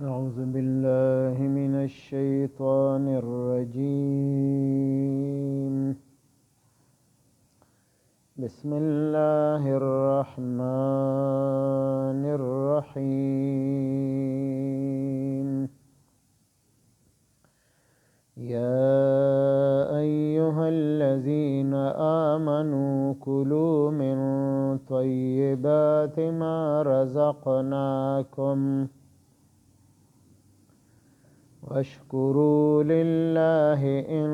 أعوذ بالله من الشيطان الرجيم. بسم الله الرحمن الرحيم. يا أيها الذين آمنوا كلوا من طيبات ما رزقناكم واشكروا لله إن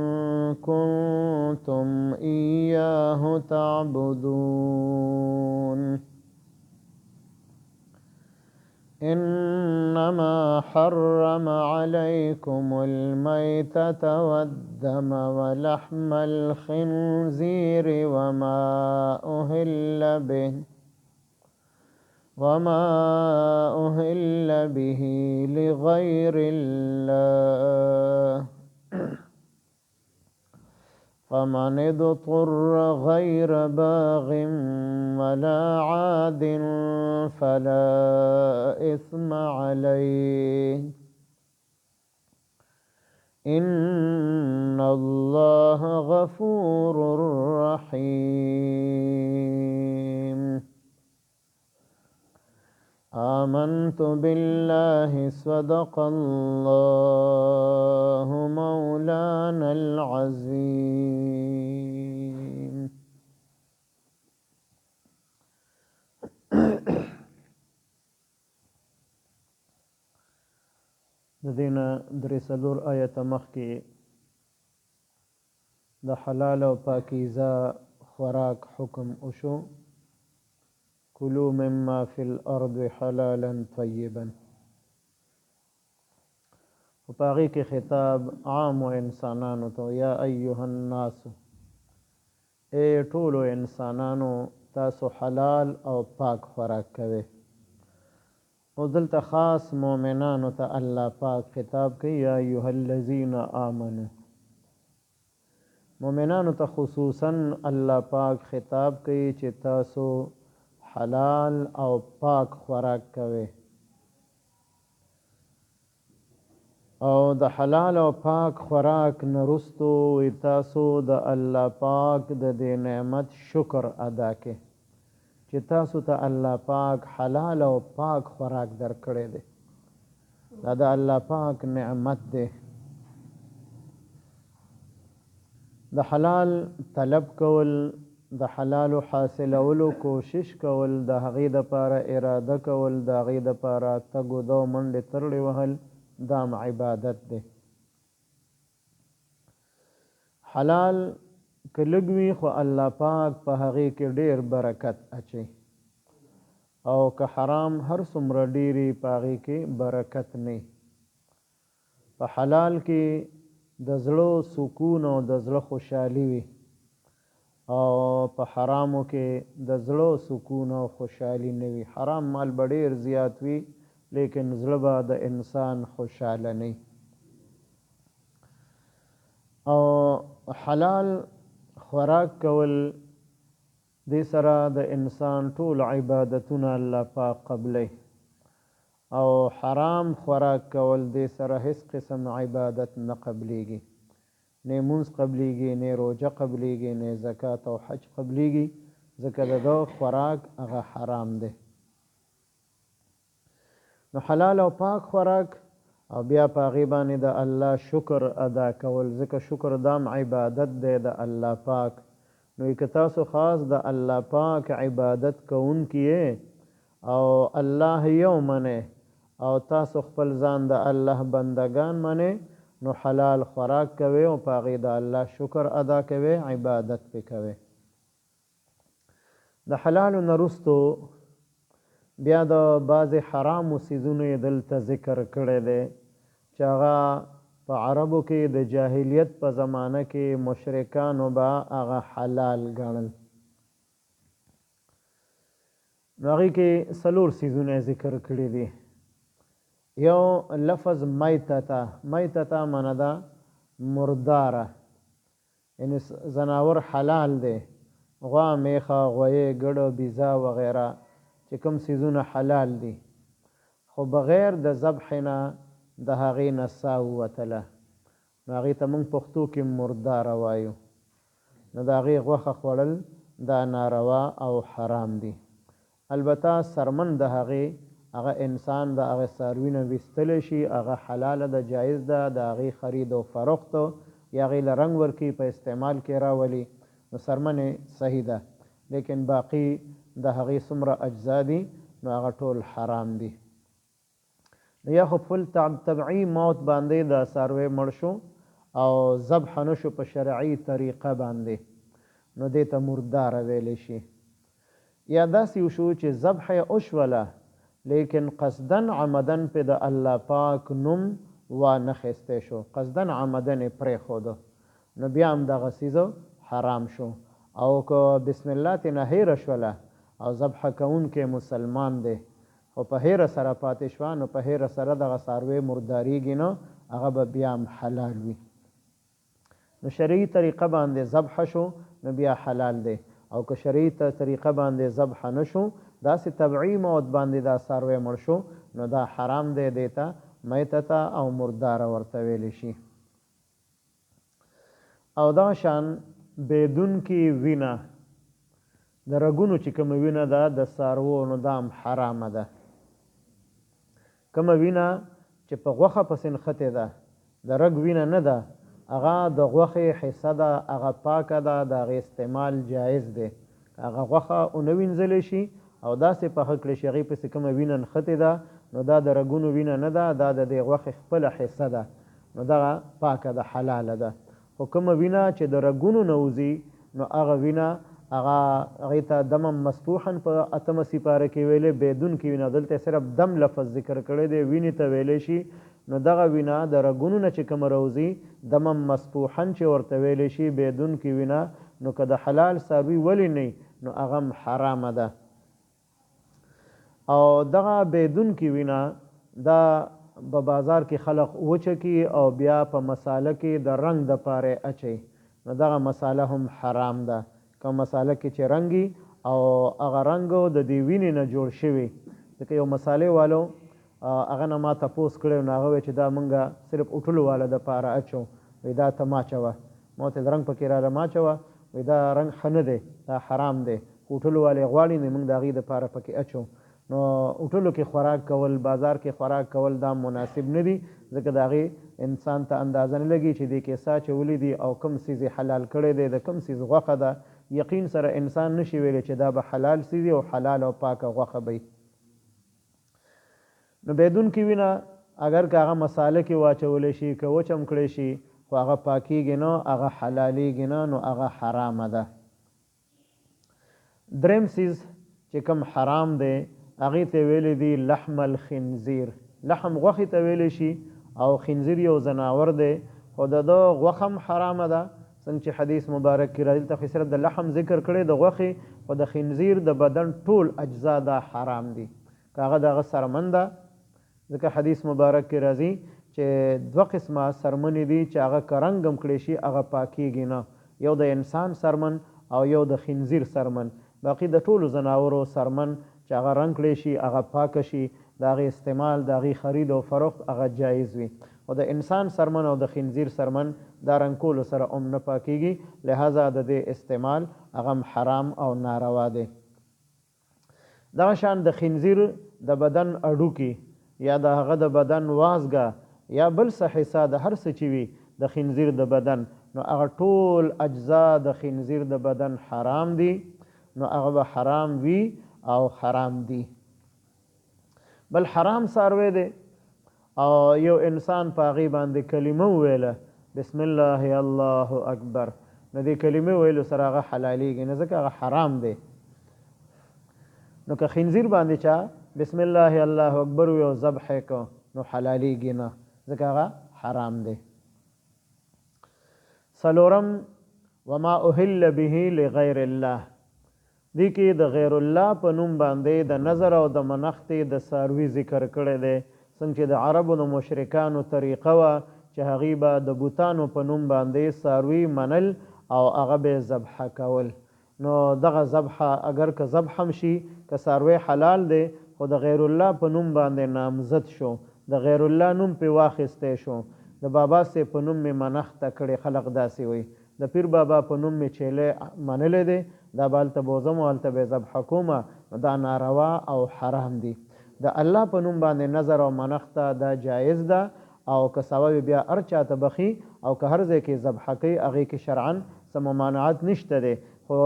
كنتم إياه تعبدون. إنما حرم عليكم الميتة والدم ولحم الخنزير وما أهل به لغير الله فمن اضطر غير باغ ولا عاد فلا إثم عليه إن الله غفور رحيم. آمنت بالله صدق الله مولانا العظيم. د دینه درې څلور آیته مخکې د حلال او پاکیزه خوراک حکم وشو. کلوا مما فی الارض حلالا طیبا. په هغې کې خطاب عام و انسانانو ته، یا ایها الناس، ای ټولو انسانانو تاسو حلال او پاک خوراک کوئ. او دلته خاص مؤمنانو ته الله پاک خطاب کوي، یا ایها الذین آمنو. مؤمنانو ته خصوصا الله پاک خطاب کوي چې تاسو حلال او پاک خوراک کوئ. او د حلال او پاک خوراک نه وروستو تاسو د الله پاک د دې نعمت شکر ادا کړئ چې تاسو ته الله پاک حلال او پاک خوراک درکړی دی. دا د الله پاک نعمت دی. د حلال طلب کول، د حلالو حاصلولو کوشش کول، د هغې دپاره اراده کول، د هغې دپاره تګ و دو منډې ترړې وهل، دا عبادت دی. حلال که لږ وي خو الله پاک په هغې کې ډېر برکت اچوي، او که حرام هر څومره ډېرې په هغې کې برکت نه. په حلال کې د زړه سکون او د زړه خوشحالي وي، او په حرامو کې د زړه سکون او خوشحالي نه وي. حرام مال به ډېر زیات وي لیکن زړه به د انسان خوشحاله نه. او حلال خوراک کول دې سره د انسان ټول عبادتونه الله پاک قبلوي، او حرام خوراک کول دې سره هیڅ قسم عبادت نه قبلیږي. نه مونځ قبلیږي، نه روژه قبلیږي، نه زکات او حج قبلیږي، ځکه د ده خوراک هغه حرام دی. نو حلال او پاک خوراک، او بیا په هغې باندې د الله شکر ادا کول، ځکه شکر دام عبادت دی د الله پاک. نو که تاسو خاص د الله پاک عبادت کوونکي یې او الله یو منئ او تاسو خپل ځان د الله بندگان منئ، نو حلال خوراک کوئ او په هغې د الله شکر ادا کوئ، عبادت پې کوئ. د حلالو نه وروستو بیا د بعضې حرامو څیزونو یې دلته ذکر کړی دی چې هغه په عربو کې د جاهلیت په زمانه کې مشرکانو به هغه حلال ګڼل. نو هغې کې څلور څیزونه ذکر کړي دي. یو لفظ میتته. میتته معنی ده مرداره، یعنی زناور حلال دی، غوا، میخه، غویې، ګډه، بیزه وغیره چې کوم څیزونه حلال دي. خو بغیر د ذبح نه د هغې نه ساه ووتله، نو هغې ته موږ پښتو کې مرداره وایو. نو د هغې غوښه خوړل دا ناروا او حرام دي. البته څرمن د هغې هغه انسان د هغې څاروي نه ویستلی شي، هغه حلاله ده، جایز ده، د هغې خرید و فروخت یا هغې له رنګ ورکړي په استعمال کې راولي، نو څرمن صحیح ده. لیکن باقي د هغې څومره اجزا دي نو هغه ټول حرام دي. یا خو فل طبعي موت باندې د څاروی مړ شو او ذبح نه شو په شرعي طریقه باندې، نو دې ته مرداره ویلی شي. یا داسې وشو چې ذبح یې وشوله لیکن قصدن عمدن پې د الله پاک نوم وانخیستی شو، قصدن عمدن یې پرېښوده، نو بیا هم دغه څیز حرام شو. او که بسم الله ترې نه هیره شوله او ذبح کوونکی مسلمان دی خو په هیره سره پاتې شوه، نو په هیره سره دغه څاروی مرداریږي نه، هغه به بیا هم حلال وي. نو شرعي طریقه باندې ذبح شو نو بیا حلال دی، او که شرعي طریقه باندې ذبح نه شو، داسې طبعي موت باندې دا څاروی مړ شو، نو دا حرام دی، دی ته میتته او مرداره ورته ویلی شي. او دا شان بیدونکي وینه، د رګونو چې کومه وینه ده د څاروو، نو دا هم حرامه ده. کومه وینه چې په غوښه پسې نښتې ده، د رګ وینه نه ده، هغه د غوښې حصه ده، هغه پاکه ده، د هغې استعمال جایز دی. هغه غوښه ونه وینځلی شي او داسې پخه کړی شي هغې پسې کومه وینه نښتې ده، نو دا د رګونو وینه نه ده، دا د دې غوښې خپله حصه ده، نو دغه پاکه ده، حلاله ده. خو کومه وینه چې د رګونو نه وځي، نو هغه وینه هغې ته دم مسفوحا په 8 سپاره کې ویلې، بیدونکي وینه، دلته صرف دم لفظ ذکر کړی دی، وینې ته ویلی شي. نو دغه وینه د رګونو نه چې کومه راوځي، دم مسفوحا چې ورته ویلی شي، بیدونکي وینه، نو که د حلال څاروي ولې نه نو هغه هم حرامه ده. او دغه بیدونکي وینه دا په بازار کې خلق وچکي او بیا په مساله کې د رنګ دپاره اچي، نو دغه مساله هم حرام ده. کوم مساله کې چې رنګي او هغه رنګ د دې وینې نه جوړ شوي، ځکه یو مسالې والو هغه نه ما تپوس کړی، نو هغه وایي چې دا مونږ صرف اټولو والا دپاره اچو، وایي دا ته ما اچوه، ما ورته رنګ پکې راله ما اچوه، وایي دا رنګ ښه نه دی، دا حرام دی، اټولو والې غواړي نو مونږ د هغې دپاره پکې اچو. نو اټولو کې خوراک کول، بازار کې خوراک کول دا مناسب نه دي، ځکه د هغې انسان ته اندازه نه لګي چې دې کې څه اچولي دي او کوم څیز یې حلال کړی دی، د کوم څیز غوښه ده. یقین سره انسان نشي ویلی چې دا به حلال څیز او حلال او پاکه غوښه به. نو بیدونکي وینه اگر که هغه مساله کې واچولی شي، که وچم کړی شي، خو هغه پاکیږي نه، هغه حلالیږي نه، نو هغه حرامه ده. دریم څیز چې کوم حرام دی هغې ته ویلی دي لحم الخنزیر. لحم غوښې ته ویلی شي، او خنزیر یو ځناور دی، خو د ده غوښه هم حرامه ده، څنګه چې حدیث مبارک کې راځي. دلته خو صرف د لحم ذکر کړی، د غوښې، خو د خنزیر د بدن ټول اجزا دا حرام دي. که هغه د هغه څرمن ده، ځکه حدیث مبارک کې راځي چې 2 قسمه څرمنې دي چې هغه که رنګ هم کړی شي هغه پاکیږي نه، یو د انسان څرمن او یو د خنزیر څرمن. باقي د ټولو ځناورو څرمن چې هغه رنګ کړی شي، هغه پاکه شي، د هغې استعمال، د هغې خرید او فروخت هغه جایز وي. او د انسان څرمن او د خنزیر څرمن دا رنګ کولو سره هم نه پاکیږي، لہذا د دې استعمال هغه حرام او ناروا دی. دغه شان د خنزیر د بدن اډوکي یا د هغه د بدن وازګه یا بل څه حصه د هر څه چې وي د خنزیر د بدن، نو هغه ټول اجزا د خنزیر د بدن حرام دي، نو هغه به حرام وي او حرام دي. بل حرام څاروی دی او یو انسان په هغې باندې کلمه وویله، بسم الله الله اکبر، نو دې کلمې ویلو سره هغه حلالیږي نه، ځکه هغه حرام دی. نو که خنزیر باندې چا بسم الله الله اکبر وی او ذبح یې کو، نو حلالیږي نه، ځکه هغه حرام دی. څلورم وما اهل به لغیر الله، دې کې د غیر الله په نوم باندې د نظر او د منښتې د څاروي ذکر کړی دی، څنګه چې د عربو د مشرکانو طریقه وه چې هغې به د بوتانو په نوم باندې څاروي منل او هغه به یې ذبحه کول. نو دغه ذبحه اگر که ذبح هم شي، که څاروی حلال دی، خو د غیر الله په نوم باندې نامزد شو، د غیر الله نوم پې واخیستی شو. د بابا سي په نوم مې منښته کړې، خلق داسې وایي. د پیر بابا په نوم مې چیلی منلی دی، دا به هلته بوځم او هلته به یې ذبحه کومه، دا ناروا او حرام دي. د الله په نوم باندې نظر او منښته دا جایز ده، او که ثواب بیا هر چاته بخي او که هر ځای کې ذبحه کوي هغې کې شرعا څه ممانعت نشته دی، خو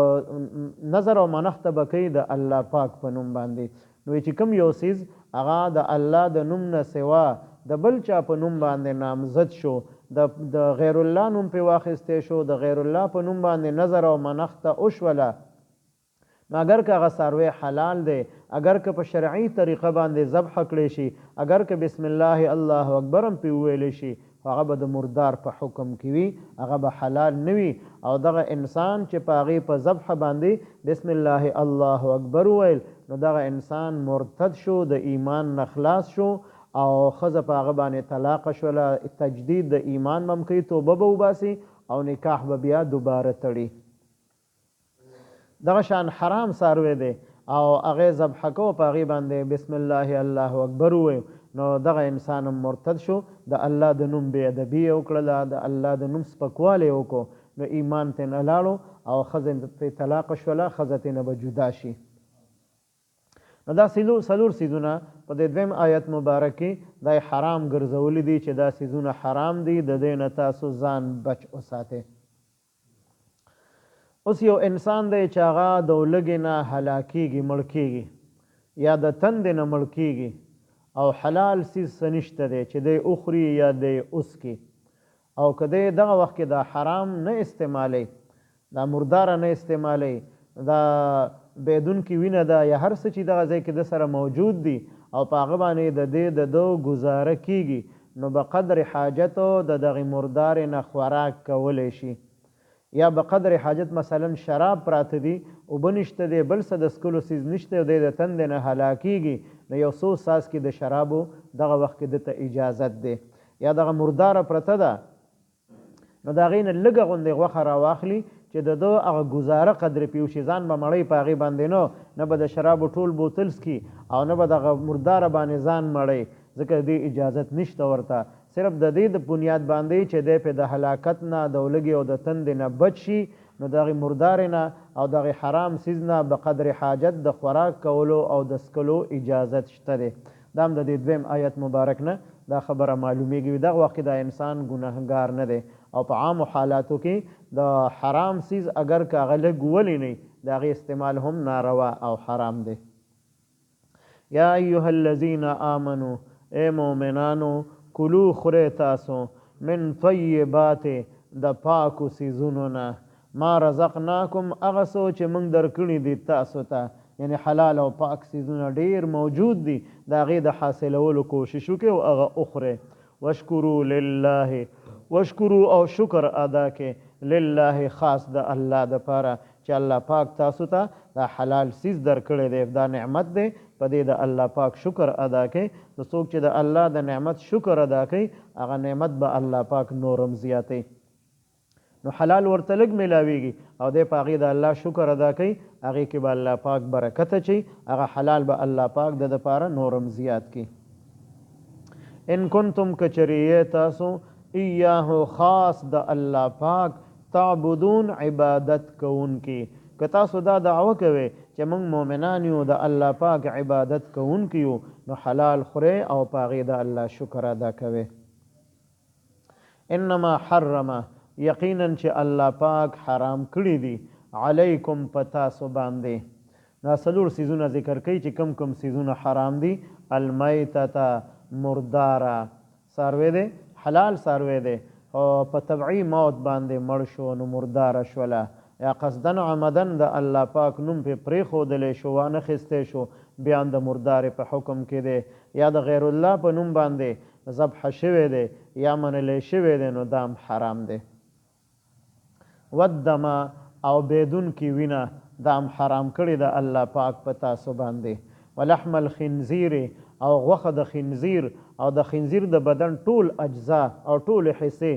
نظر او منښته به کوي د الله پاک په نوم باندې. نو چې کوم یو څیز هغه د الله د نوم نه سوا د بل چا په نوم باندې نامزد شو، د غیر الله نوم پې واخیستی شو، د غیر الله په نوم باندې نظر او منښته وشوله، نو اگر که هغه څاروی حلال دی، اگر که په شرعي طریقه باندې ذبحه کړی شي، اگر که بسم الله الله اکبر هم پې وویلی شي، هغه به د مردار په حکم کې وي، هغه به حلال نه وي. او دغه انسان چې په هغې په ذبحه باندې بسم الله الله اکبر وویل، نو دغه انسان مرتد شو، د ایمان نه خلاص شو، او ښځه په هغه باندې طلاقه شوله، تجدید د ایمان به هم کوي، توبه به وباسي او نکاح به بیا دوباره تړي. دغه شان حرام څاروی دی او هغې ذبحه کو، په هغې باندې بسم الله الله اکبر ووایو، نو دغه انسان هم مرتد شو، د الله د نوم بې ادبي یې وکړله، د الله د نوم سپکوالی یې وکړو، نو ایمان ته نه لاړو او ښځه پرې طلاقه شوله، ښځه ترې نه به جدا شي. نو دا څلور څیزونه په دې دویم آیت مبارک کې دا حرام ګرځولي دي چې دا څیزونه حرام دي، د دې نه تاسو ځان بچ وساتئ. اوس یو انسان دی چې هغه د لږې نه هلاکېږي، مړ کېږي، یا د تندې نه مړ کېږي، او حلال څیز څه نشته دی چې دی وخوري یا دی وڅکي، او که دی دغه وخت کې دا حرام نه استعمالی، دا مرداره نه استعمالی، دا بیدونکې وینه ده یا هر څه چې دغه ځای کې د سره موجود دي او په هغه باندې د دې د دو ګزاره کېږي، نو به قدر حاجتو د دغې مردارې نه خوراک کولی شي. یا به قدر حاجت مثلا شراب پراته دي، اوبه نشته دی، بل څه د څکلو څیز نشته، دی د تندې نه هلاکېږي، نو یو څو څاڅکي د شرابو دغه وخت کې دته اجازت دی. یا دغه مرداره پرته ده، نو د هغې نه لږه غوندې غوښه راواخلي چې د ده هغه ګزاره قدر پې وشي، ځان به مړی په هغې باندې نه به د شرابو ټول بوتل څکي او نه به دغه مرداره باندې ځان مړی، ځکه د دې اجازت نشته ورته. صرف د دې د بنیاد باندې چې دی پې د هلاکت نه، د ولږې او د تندې نه بچ شي، نو د هغې مردارې نه او د هغې حرام څیز نه به قدر حاجت د خوراک کولو او د څکلو اجازت شته دی. دا هم د دې دویم آیت مبارک نه دا خبره معلومیږي. دغه وخت کې دا انسان ګناهګار نه دی، او په عامو حالاتو کې د حرام څیز اگر که هغه لږ ولې نه د هغې استعمال هم ناروا او حرام دی. یا ایها الذین آمنو، ای مؤمنانو، کلو خورئ تاسو من طیبات د پاکو څیزونو نه، ما رزقناکم هغه څه چې موږ درکړي دي تاسو ته، یعنی حلال او پاک څیزونه ډیر موجود دي، د هغې د حاصلولو کوشش وکړئ او هغه وخورئ. واشکرو لله، واشکرو او شکر ادا کړئ لله خاص د الله دپاره چې الله پاک تاسو ته دا حلال څیز درکړی دی، دا نعمت دی، په دې د الله پاک شکر ادا کړئ. نو څوک چې د الله د نعمت شکر ادا کوي هغه نعمت به الله پاک نورم زیاتوي. نو حلال ورته لږ میلاویږي او دی په هغې د الله شکر ادا کوي، هغې کې به الله پاک برکت اچوي، هغه حلال به الله پاک د دپاره نورم زیات کړي. ان کنتم کچریې تاسو ایاهو خاص د الله پاک تعبدون عبادت کوونکي، که تاسو دا دعوه کوئ چې موږ مؤمنان یو د الله پاک عبادت کوونکي یو، نو حلال خورئ او په هغې د الله شکر ادا کوئ. انما حرم، یقینا چې الله پاک حرام کړي دي، علیکم په تاسو باندې. دا څلور څیزونه ذکر کوي چې کم کم څیزونه حرام دي. المیتته، مرداره څاروی دی، حلال څاروی دی، او په طبعي موت باندې مړ شو نو مرداره شوله، یا قصدن عمدن د الله پاک نوم پې پرېښودلی شو، وانخیستی شو، بیا د مردارې په حکم کې دی، یا د غیر الله په نوم باندې ذبح شوی دی یا منلی شوی دی، نو دا هم حرام دی. والدم، او بیدونکې وینه، دا هم حرام کړې ده الله پاک په تاسو باندې. ولحم الخنزیر، او غوښه د خنزیر، او د خنزیر د بدن ټول اجزا او ټول حصې،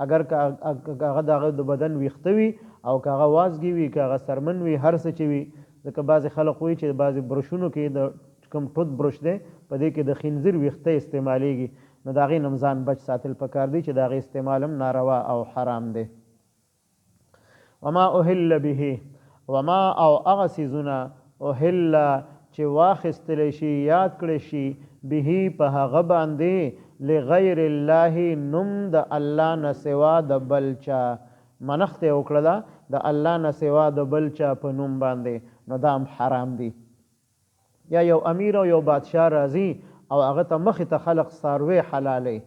اگر که هغه د هغه د بدن ویښته وي او که هغه وازګې وي، که هغه سرمن وي، هر څه چې وي، ځکه بعضې خلق وایي چې بعضې برشونو کې د کوم ټوت برش دی په دې کې د خنزیر ویښته استعمالیږي نو د هغې نه ځان بچ ساتل پکار دی چې د هغې استعمال هم ناروا او حرام دی. وما اهل به وما او هغه څیزونه اهل چې واخیستلی شي یاد کړی شي به په هغه باندې لغیر الله نوم د الله نه سوا د بل چا منښت یې وکړله د الله نه سوا د بل چا په نوم باندې نو دا هم حرام دی. یا یو امیر او یو بادشاه راځي او هغه ته مخې ته خلق څاروی حلالوي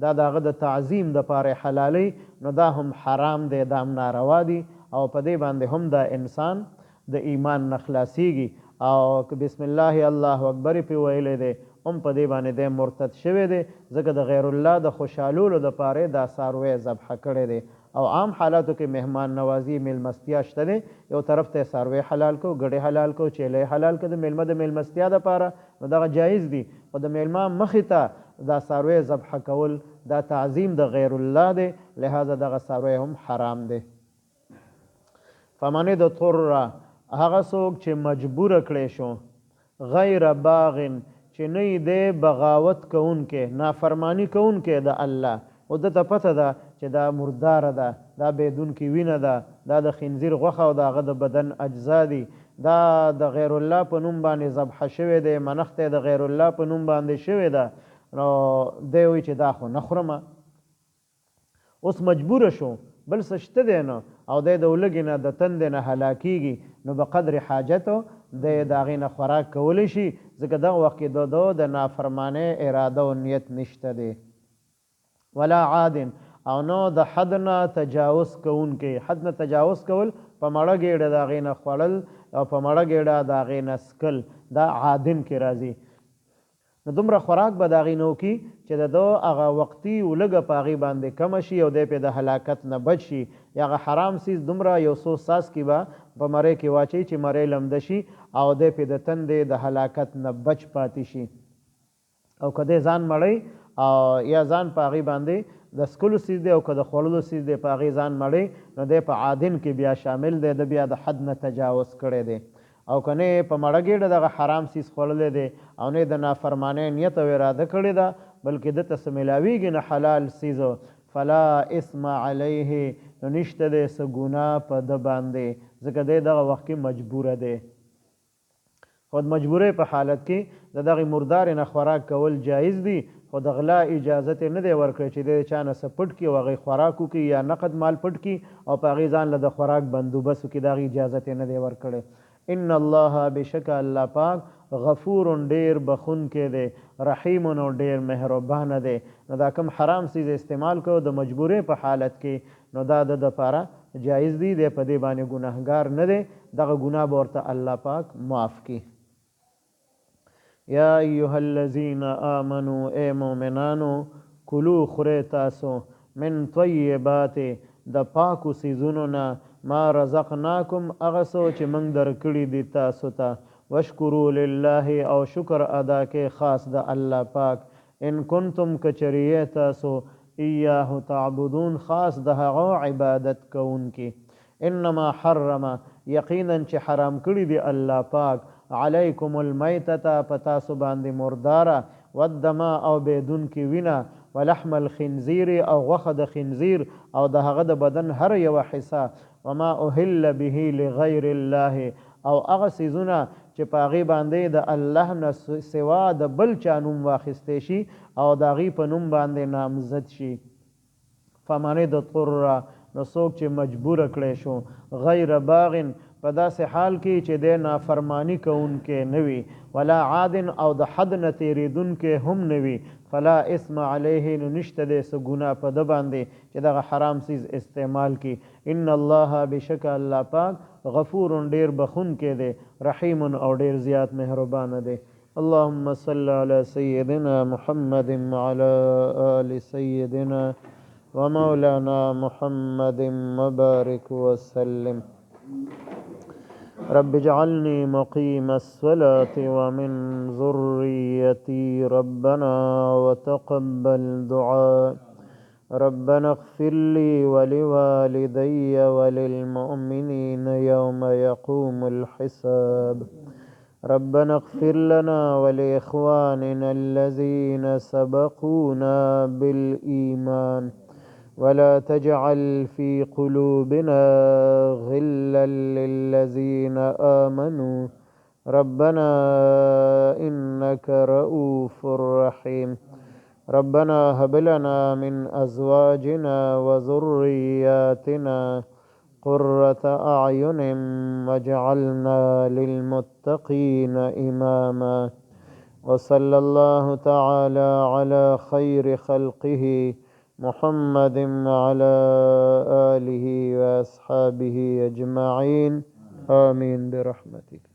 دا د هغه د تعظیم دپاره حلالوي نو دا هم حرام دی دا هم ناروا دی او په دې باندې هم دا انسان د ایمان نه خلاصیږي او که بسم الله الله اکبر پې ویلی دی هم په دې باندې دی مرتد شوی دی ځکه د غیر الله د خوشحالولو دپاره دا څاروی ذبح کړی دی او عام حالاتو کې مهمان نوازی میلمستیا شته دی یو طرف ته څاروی حلال کو ګډې حلال کو چیلې حلال کو د میلمه د میلمستیا دپاره نو دغه جایز دی خو د میلمه مخې ته دا څاروی ذبح کول دا تعظیم د غیر الله دی لہذا دغه څاروی هم حرام دی. فمن اضطر هغه څوک چې مجبوره کړی شو غیر باغن چې نه دی بغاوت کوونکی نافرمانی کوونکی د الله او دته پته ده چې دا مرداره ده دا بیدونکې وینه ده دا د خنزیر غوښه او د هغه د بدن اجزا دي دا د غیر الله په نوم باندې ذبح شوی دی منښت د غیر الله په نوم باندې شوی ده نو دی وایي چې دا خو نه خورمه اوس مجبوره شو بل څه شته دی نه او دی د ولږې نه د تندې نه هلاکیږي نو به قدر حاجتو دی د هغې نه خوراک کولی شي ځکه دغه وخت کې د نافرمانۍ اراده او نیت نشته دی. ولا عادن او نو د حد نه تجاوز کوونکی حد نه تجاوز کول په مړه ګېډه د هغې نه خوړل او په مړه ګېډه د هغې نه څکل دا عادن کې راځي نو دومره خوراک به د هغې نه وکړي چې د ده هغه وقتي ولږه په هغې باندې کمه شي او دی پې د هلاکت نه بچ شي یا هغه حرام څیز دومره یو څو څاڅکي به په مرۍ کې واچوي چې مرۍ لمده شي او دی پې د تندې د هلاکت نه بچ پاتې شي او که دی ځان مړی او یا ځان په هغې باندې د څکلو څیز دی او که د خوړلو څیز دی په هغې ځان مړی نو دی په عادن کې بیا شامل دی د بیا د حد نه تجاوز کړی دی او که نه په مړه ګېډه دغه حرام څیز خوړلی دی او نه د نافرمانۍ نیت او اراده کړې ده بلکې دته څه میلاویږي نه حلال څیز فلا اسم علیه نو نشته دی څه ګناه په ده باندې ځکه دی دغه وخت کې مجبوره دی. خو د مجبورۍ په حالت کې د دغې مردارې نه خوراک کول جایز دي خو د غلا اجازت یې نه دی ورکړی چې دی چا نه څه پټ کړي او هغې خوراک وکړي یا نقد مال پټ کړي او په هغې ځان له د خوراک بندوبست وکړي د هغې اجازت یې نه دی ورکړی. ان الله بشک الله پاک غفور ډیر بخونکی دی رحیم او ډیر مهربانه دی نو دا کوم حرام څیز استعمال کو د مجبورۍ په حالت کې نو دا د دپاره جایز دی دی په دې باندې ګناهګار نه دی دغه ګناه به ورته الله پاک معاف کړي. یا ایها الذین آمنوا ای مؤمنانو کلو خورئ تاسو من طیبات د پاکو څیزونو نه ما رزقناکم هغه څه چې موږ درکړي دي تاسو ته واشکروا لله او شکر ادا کې خاص د الله پاک ان کنتم کچریه تاسو ایاه تعبدون خاص د هغه عبادت کوونکي. انما حرم یقینا چې حرام کړي دي الله پاک علیکم المیتة پتاسو باندې مرداره والدما او بیدون کې وینه ولحم الخنزیر او غوښه د خنزیر او د هغه د بدن هر یوه حصه وما اهل به لغیر الله او هغه څیزونه چې په هغې باندې د الله نه سوا د بل چا نوم واخیستی شي او د هغې په نوم باندې نامزد شي. فمن اضطر نو څوک چې مجبوره کړی شو غیر باغن په داسې حال کې چې دی نافرمانی کوونکی نه وي ولا عادن او د حد نه تېرېدونکی هم نه وي فلا اسم علیه نو نشته دی څه ګناه په ده باندې چې دغه حرام څیز استعمال کړي. ان الله بشک الله پاک غفور ډیر بخونکی دی رحیم او ډیر زیات مهربانه دی. اللهم صل علی سیدنا محمد وعلى آل سیدنا ومولانا محمد وبارك وسلم. رب اجعلني مقيم الصلاة ومن ذريتي ربنا وتقبل دعاء ربنا اغفر لي ولوالدي وللمؤمنين يوم يقوم الحساب. ربنا اغفر لنا ولإخواننا الذين سبقونا بالإيمان ولا تجعل في قلوبنا غلا للذين آمنوا ربنا إنك رؤوف رحيم. ربنا هب لنا من أزواجنا وذرياتنا قرة أعين واجعلنا للمتقين إماما. وصلى الله تعالى على خير خلقه محمد وعلى آله وأصحابه أجمعين. آمين برحمتك.